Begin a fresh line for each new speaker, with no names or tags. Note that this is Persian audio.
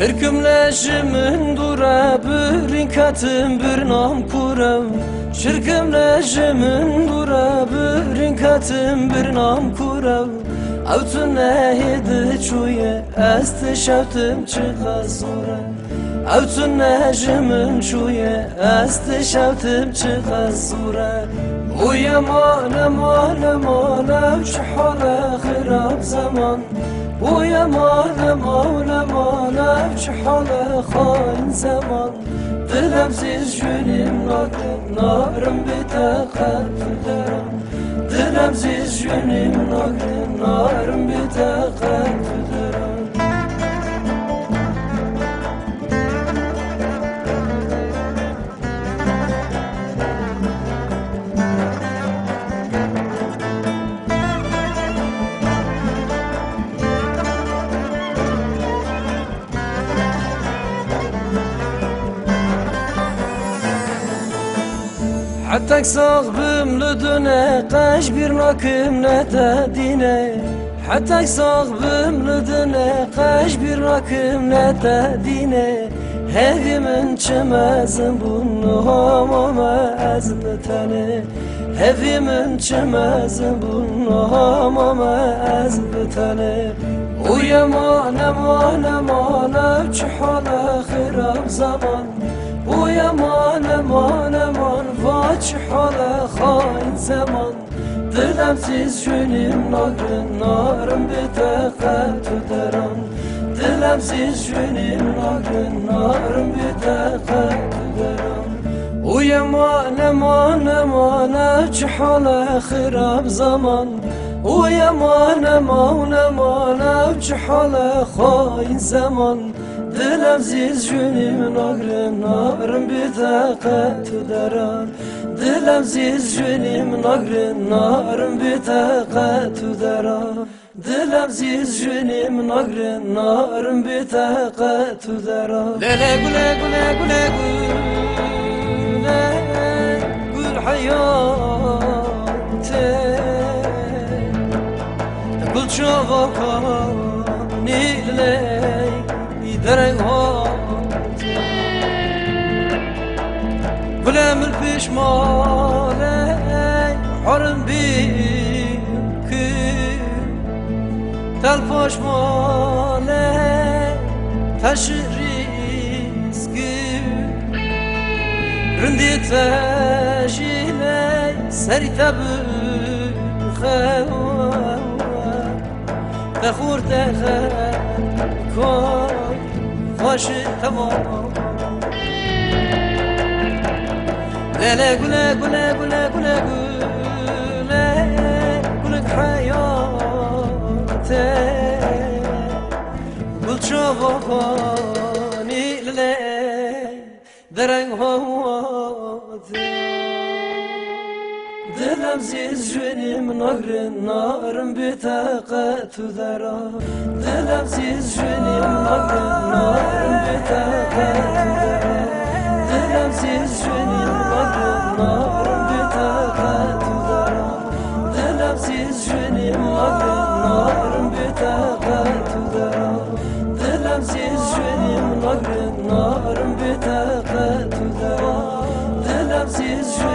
شركم لجمن دورا برین کتم برنام کورم شركم لجمن دورا برین کتم برنام کورم او تو نهیده چویه است شوتم چه غزوره او تو نجمن چویه است شوتم چه غزوره ويا مانا مانا مانا وشحال خراب زمان ويا مانا مانا مانا وشحال خاين زمان دلم زيز جونيم نارم بتاقت درم دلم زيز جونيم نارم بتاقت درم حتى صاغبم لدنا قاش بيرناكم نتادينا حتى صاغبم لدنا قاش بيرناكم نتادينا هذي من شمازن بنها ما أزبتنا هذي من شمازن بنها ما أزبتنا ويا مانا مانا مانا بشحال خراب زمان ويا مانا مانا مان واج حال خاين زمان دلم زيز جونيم نارم بتاقت درم دلم زيز جونيم نارم بتاقت درم ويا مانا مانا مانا جحال خراب زمان ويا مانا مانا مانا جحال خاين زمان دلم زيز جونيم نارم بتاقت درم دلم زيز جونيم نارم بتاقت درم دلم زيز جونيم نارم بتاقت درم لا لا قولا قولا قولا قولا قول حياتي قل شوفكني لي درنگ هات بلام الپشمانه حرم بیکی تل پشمانه تشریسکی رندی تشیله سری تبخوا تخور تخور خوش تمام لا لا قولا قولا قولا قولا قولا قولك حياتي قلت شوفاني للي درنگ هواتي دلم زيز جونيم نارم بتاقت درم دلم زيز جونيم نارم بتاقت درم دلم زيز جونيم نارم بتاقت درم دلم زيز جونيم نارم بتاقت درم دلم زيز جونيم نارم بتاقت درم دلم زيز